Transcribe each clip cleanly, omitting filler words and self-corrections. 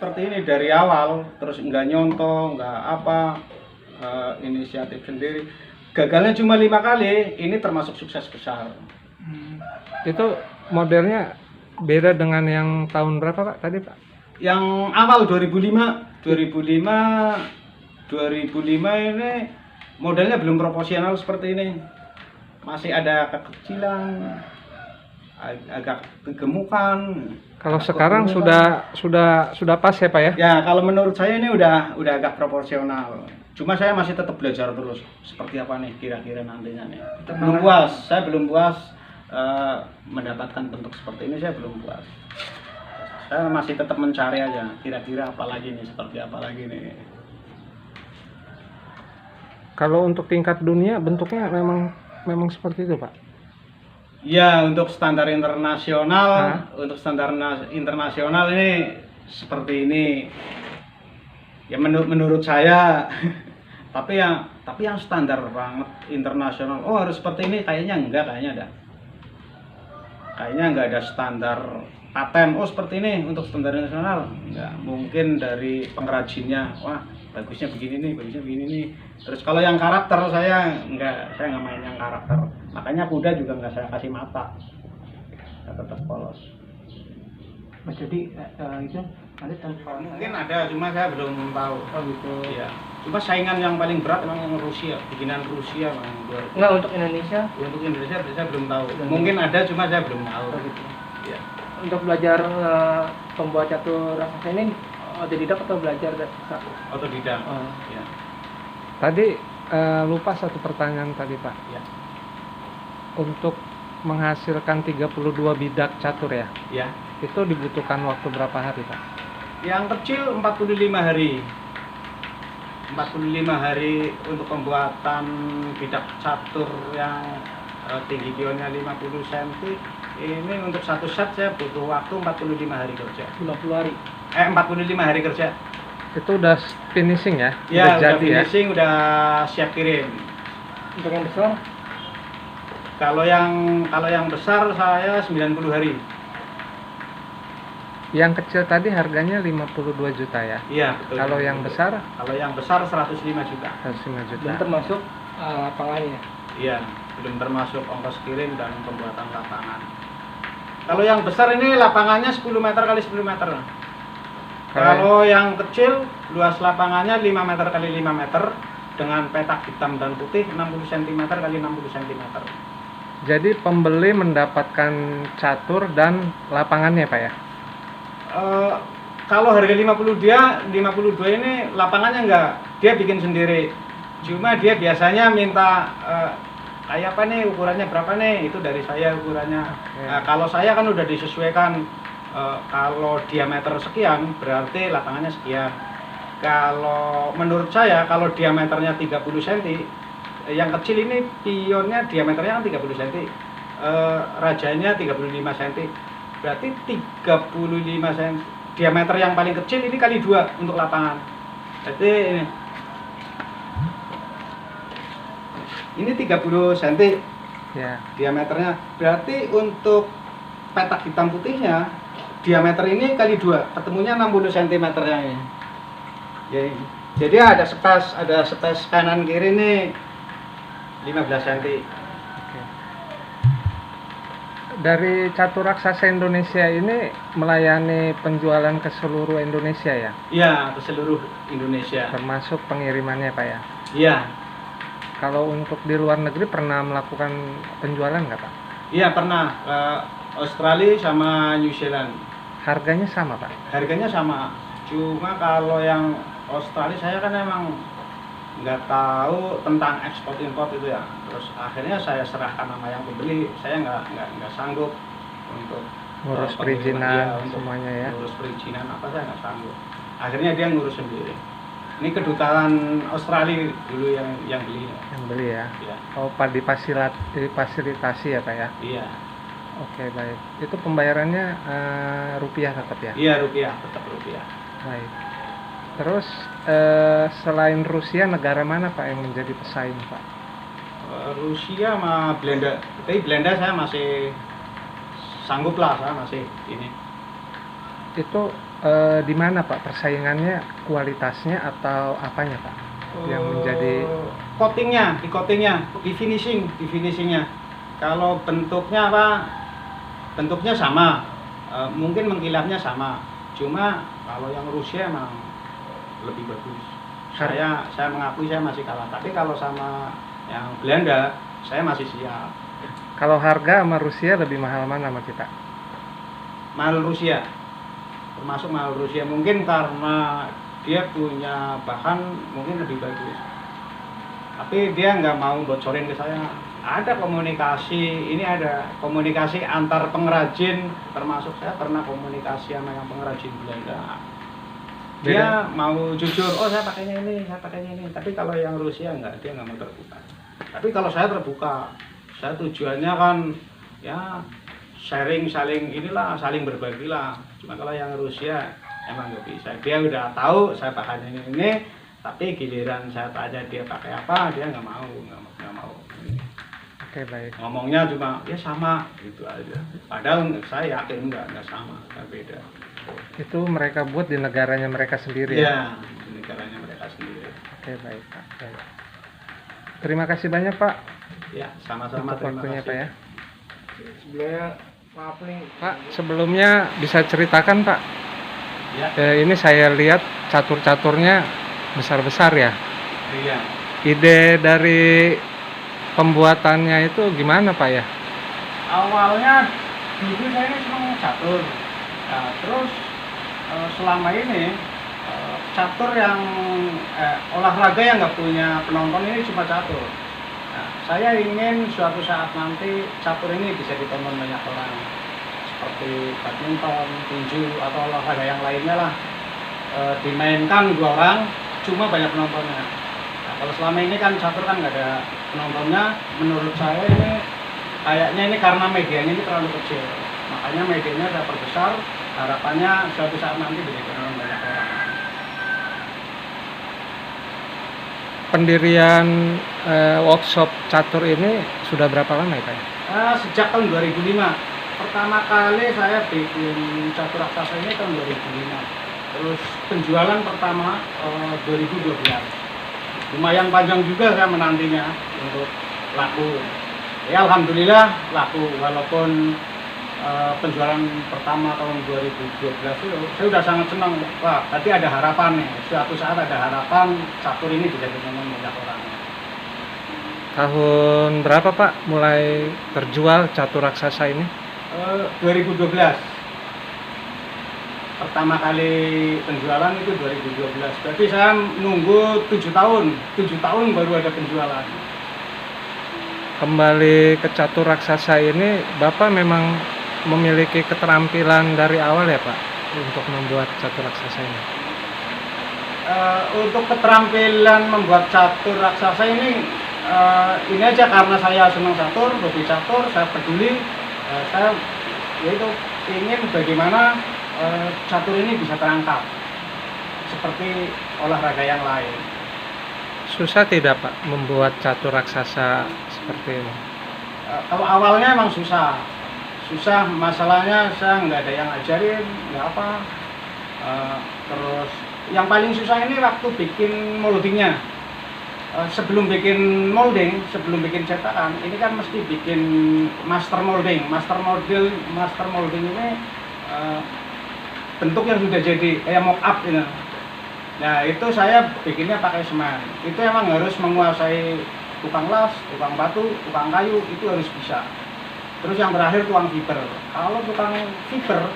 seperti ini dari awal, terus nggak nyontoh, nggak apa, inisiatif sendiri. Gagalnya cuma 5 kali, ini termasuk sukses besar. Itu modelnya beda dengan yang tahun berapa Pak tadi Pak? Yang awal 2005 ini modelnya belum proporsional seperti ini. Masih ada kekecilan, agak kegemukan. Kalau sekarang sudah pas ya Pak ya? Ya, kalau menurut saya ini udah agak proporsional. Cuma saya masih tetap belajar terus seperti apa nih kira-kira nantinya nih. Belum puas, saya belum puas mendapatkan bentuk seperti ini, saya belum puas. Saya masih tetap mencari aja kira-kira apa lagi nih, seperti apa lagi nih. Kalau untuk tingkat dunia bentuknya memang seperti itu Pak? Ya, untuk standar internasional, internasional ini seperti ini. Ya menurut saya. tapi yang standar banget internasional, oh harus seperti ini, kayaknya enggak, kayaknya enggak ada standar paten, oh seperti ini untuk standar internasional. Enggak, mungkin dari pengrajinnya, wah bagusnya begini nih. Terus kalau yang karakter saya nggak main yang karakter. Makanya kuda juga nggak saya kasih mata. Saya tetap polos. Mas jadi itu ada tanpa Mungkin ada, cuma saya belum tahu. oh gitu. Iya. Cuma saingan yang paling berat memang yang Rusia, bikinan Rusia memang luar. Enggak untuk Indonesia. Untuk Indonesia saya belum tahu. Mungkin ada, cuma saya belum tahu. Oh, gitu. Iya. Untuk belajar pembuat catur raksasa ini otodidak atau belajar dari Otodidak. Oh. Ya. Tadi lupa satu pertanyaan tadi Pak. Ya. Untuk menghasilkan 32 bidak catur ya, Ya. itu dibutuhkan waktu berapa hari Pak? Yang kecil 45 hari. 45 hari untuk pembuatan bidak catur yang tinggi pionnya 50 cm. Ini untuk satu set saya butuh waktu 45 hari kerja. 50 hari. 45 hari kerja. Itu udah finishing ya? Ya, udah jadi finishing, udah siap kirim. Untuk yang besar Kalau yang besar saya 90 hari. Yang kecil tadi harganya 52 juta ya? Iya, betul. Kalau yang besar? Kalau yang besar 105 juta. 105 juta. belum termasuk lapangannya. Iya, belum termasuk ongkos kirim dan pembuatan lapangan. Kalau yang besar ini lapangannya 10 meter kali 10 meter. Kalau yang kecil luas lapangannya 5 meter kali 5 meter dengan petak hitam dan putih 60 cm kali 60 cm. Jadi pembeli mendapatkan catur dan lapangannya Pak ya? Kalau harga 52 ini lapangannya enggak, dia bikin sendiri. Cuma dia biasanya minta kayak apa nih, ukurannya berapa nih, itu dari saya ukurannya. Kalau saya kan udah disesuaikan, kalau diameter sekian berarti lapangannya sekian. Kalau menurut saya kalau diameternya 30 cm, yang kecil ini pionnya diameternya kan 30 cm, rajanya 35 cm, berarti 35 cm. Diameter yang paling kecil ini kali 2 untuk lapangan. Jadi ini 30 cm Ya. diameternya, berarti untuk petak hitam putihnya diameter ini kali 2, ketemunya 60 cm ini. Ya, jadi ada space kanan kiri ini 15 cm. Oke. Dari Catur Raksasa Indonesia ini melayani penjualan ke seluruh Indonesia ya? Iya, ke seluruh Indonesia. Termasuk pengirimannya Pak ya? Iya. Kalau untuk di luar negeri pernah melakukan penjualan nggak Pak? Iya, pernah ke Australia sama New Zealand. Harganya sama Pak? Harganya sama. Cuma kalau yang Australia saya kan emang nggak tahu tentang ekspor impor itu ya. Terus akhirnya saya serahkan sama yang pembeli. Saya nggak sanggup untuk Ngurus perizinan semuanya ya? Ngurus perizinan apa saya nggak sanggup. Akhirnya dia ngurus sendiri. Ini kedutaan Australia dulu yang beli. Yang beli ya? Iya. Oh, Pak difasilitasi ya Pak ya? Iya. Oke, baik. Itu pembayarannya rupiah tetap ya? Iya, rupiah, tetap rupiah. Baik. Terus selain Rusia, negara mana Pak yang menjadi pesaing Pak? Rusia sama Belanda. Tapi Belanda saya masih sanggup lah, saya masih ini. itu di mana Pak persaingannya, kualitasnya atau apanya Pak yang menjadi coatingnya, di finishingnya. Kalau bentuknya apa? Bentuknya sama, mungkin mengkilapnya sama. Cuma kalau yang Rusia emang lebih bagus. Saya mengakui saya masih kalah. Tapi kalau sama yang Belanda, saya masih siap. kalau harga sama Rusia lebih mahal mana sama kita? Mahal Rusia, termasuk mahal Rusia mungkin karena dia punya bahan mungkin lebih bagus. Tapi dia nggak mau bocorin ke saya. Ada komunikasi, ini ada komunikasi antar pengrajin, termasuk saya pernah komunikasi sama yang pengrajin Belanda. Dia mau jujur, oh saya pakainya ini. Tapi kalau yang Rusia enggak, dia nggak mau terbuka. Tapi kalau saya terbuka, saya tujuannya kan ya saling saling berbagi lah. Cuma kalau yang Rusia emang nggak bisa. Dia udah tahu saya pakainya ini, tapi giliran saya tanya dia pakai apa, dia nggak mau. Oke, baik. Ngomongnya cuma ya sama gitu aja. Padahal saya yakin nggak sama, beda. Itu mereka buat di negaranya mereka sendiri ya? Di negaranya mereka sendiri. Oke, baik Pak. Baik. Terima kasih banyak Pak. Ya, sama-sama. Untuk waktunya Pak ya. Sebelumnya maaf nih Pak, sebelumnya bisa ceritakan Pak. Ya. Ini saya lihat catur-caturnya besar-besar ya. Iya. Ide dari pembuatannya itu gimana Pak ya? Awalnya dulu saya ini senang catur. Nah, terus selama ini catur yang olahraga yang nggak punya penonton ini cuma catur. Nah, saya ingin suatu saat nanti catur ini bisa ditonton banyak orang, seperti badminton, tinju atau olahraga yang lainnya lah. Dimainkan 2 orang, cuma banyak penontonnya. Nah, kalau selama ini kan catur kan nggak ada penontonnya, menurut saya ini kayaknya ini karena medianya ini terlalu kecil. Makanya medianya saya perbesar, harapannya suatu saat nanti bisa ditonton banyak orang. Pendirian workshop catur ini sudah berapa lama ya Pak? Sejak tahun 2005. Pertama kali saya bikin catur raksasa ini tahun 2005. Terus penjualan pertama 2012. Lumayan panjang juga saya menantinya untuk laku. Ya alhamdulillah laku, walaupun penjualan pertama tahun 2012 itu saya udah sangat senang. Wah, berarti ada harapan nih. Suatu saat ada harapan catur ini bisa ditonton banyak orang. Tahun berapa Pak mulai terjual catur raksasa ini? 2012. Pertama kali penjualan itu 2012. Berarti saya nunggu 7 tahun. 7 tahun baru ada penjualan. Kembali ke catur raksasa ini, Bapak memang memiliki keterampilan dari awal ya Pak untuk membuat catur raksasa ini? Untuk keterampilan membuat catur raksasa ini aja karena saya senang catur, hobi catur, saya peduli, saya yaitu ingin bagaimana catur ini bisa terangkat seperti olahraga yang lain. Susah tidak Pak membuat catur raksasa seperti ini? Kalau awalnya emang susah, masalahnya saya nggak ada yang ngajarin, nggak apa. Terus yang paling susah ini waktu bikin moldingnya. Sebelum bikin molding, sebelum bikin cetakan, ini kan mesti bikin master molding. Master molding ini bentuk yang sudah jadi kayak mock up ini. Nah itu saya bikinnya pakai semen. Itu emang harus menguasai tukang las, tukang batu, tukang kayu, itu harus bisa. Terus yang terakhir tukang fiber. Kalau tukang fiber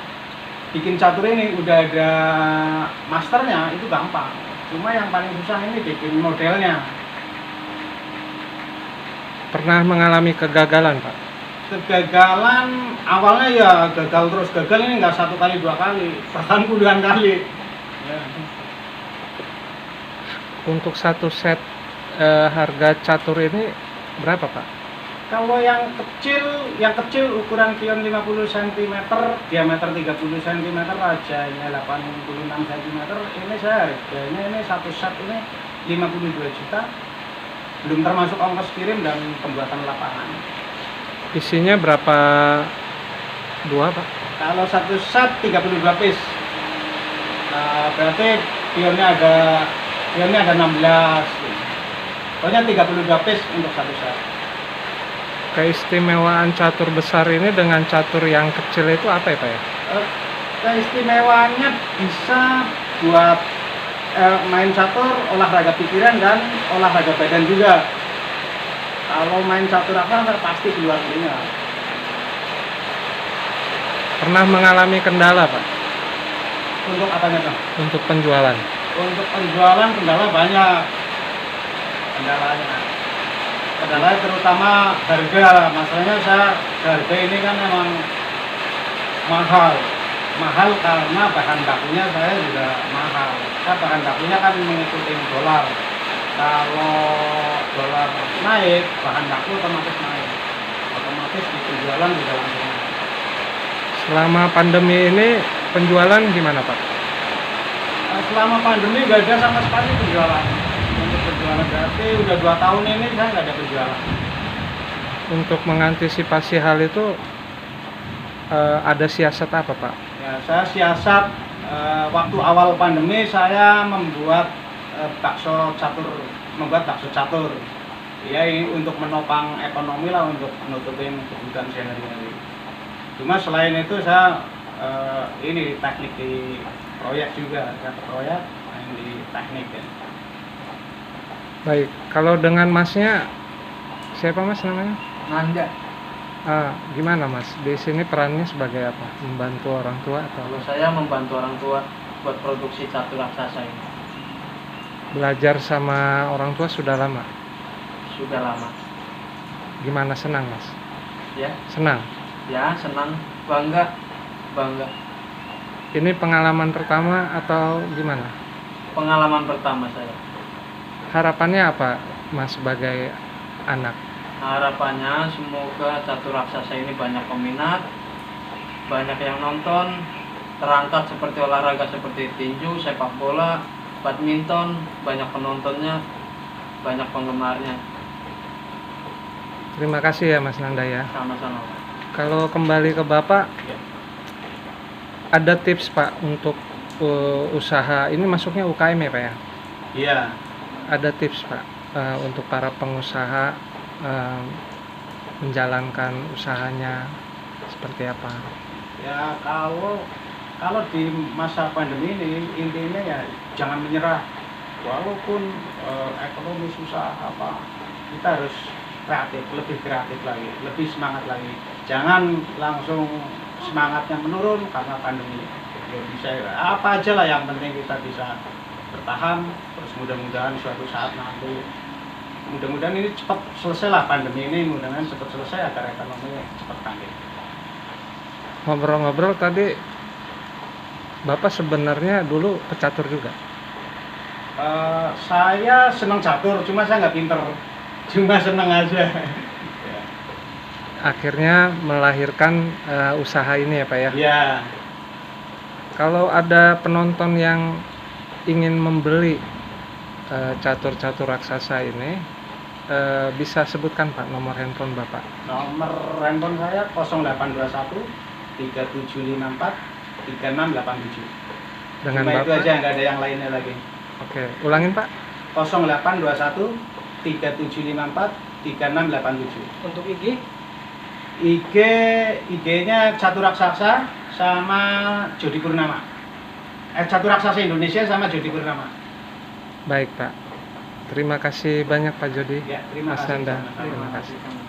bikin catur ini udah ada masternya, itu gampang. Cuma yang paling susah ini bikin modelnya. Pernah mengalami kegagalan Pak? Kegagalan awalnya ya gagal terus gagal, ini nggak 1 kali 2 kali, bahkan puluhan kali. Ya. Untuk satu set harga catur ini berapa Pak? Kalau yang kecil ukuran kion 50 cm, diameter 30 cm, rajanya 86 cm, ini saya harganya ini satu set ini 52 juta, belum termasuk ongkos kirim dan pembuatan lapangan. Isinya berapa dua Pak? Kalau satu set 32 piece. Berarti pionnya ada 16. Pokoknya 32 piece untuk satu set. Keistimewaan catur besar ini dengan catur yang kecil itu apa ya Pak ya? Keistimewaannya bisa buat main catur, olahraga pikiran dan olahraga badan juga. Kalau main catur raksasa pasti keluar keringat. Pernah mengalami kendala Pak Untuk apanya Bang? untuk penjualan? Untuk penjualan kendala banyak. Kendalanya terutama harga. Masalahnya harga ini kan memang mahal karena bahan bakunya saya juga mahal. Bahan bakunya kan mengikuti dolar. Kalau dolar naik, bahan baku otomatis naik. Otomatis di penjualan juga langsung naik. Selama pandemi ini penjualan gimana Pak? Selama pandemi nggak ada sama sekali penjualan. Untuk penjualan berarti udah 2 tahun ini saya nggak ada penjualan. Untuk mengantisipasi hal itu ada siasat apa Pak? Ya, saya siasat waktu awal pandemi saya membuat bakso catur. Ya, ini untuk menopang ekonomi lah, untuk menutupin kebutuhan sehari-hari. Cuma selain itu saya ini teknik di proyek juga, saya ke proyek main di teknik ya. Baik, kalau dengan Masnya siapa Mas namanya? Nanda. Gimana Mas? Di sini perannya sebagai apa? Membantu orang tua atau Kalau saya membantu orang tua buat produksi catur raksasa ini belajar sama orang tua sudah lama? sudah lama. Gimana, senang Mas? Ya, Senang? ya senang, bangga. Ini pengalaman pertama atau gimana? Pengalaman pertama saya. Harapannya apa Mas sebagai anak? Harapannya semoga catur raksasa ini banyak peminat, banyak yang nonton, terangkat seperti olahraga seperti tinju, sepak bola, badminton, banyak penontonnya, banyak penggemarnya. Terima kasih ya Mas Nanda ya. Sama-sama. Kalau kembali ke Bapak, Ya. ada tips Pak untuk usaha, ini masuknya UKM ya Pak ya? Iya. Ada tips Pak untuk para pengusaha menjalankan usahanya seperti apa? Ya, kalau di masa pandemi ini intinya ya jangan menyerah. Walaupun ekonomi susah kita harus lebih kreatif lagi, lebih semangat lagi. Jangan langsung semangatnya menurun karena pandemi. Ya bisa apa aja lah, yang penting kita bisa bertahan. Terus mudah-mudahan suatu saat nanti, mudah-mudahan ini cepat selesai lah pandemi ini, mudah-mudahan cepat selesai agar ekonomi cepat bangkit. Ngobrol-ngobrol tadi, Bapak sebenarnya dulu pecatur juga? Saya senang catur, cuma saya nggak pinter, cuma senang aja. Ya. Akhirnya melahirkan usaha ini ya Pak ya? Ya, Kalau ada penonton yang ingin membeli catur-catur raksasa ini, bisa sebutkan Pak nomor handphone Bapak? nomor handphone saya 0821 3754 3687. Dengan Cuma itu Bapak? aja, nggak ada yang lainnya lagi. Oke, ulangin Pak. 0821 3754 3687. Untuk IG, IG-nya Catur Raksasa sama Jody Purnama. Catur Raksasa Indonesia sama Jody Purnama. Baik Pak. Terima kasih banyak Pak Jody. Ya, terima Mas kasih. Nanda. Sama-sama. Terima kasih. sama.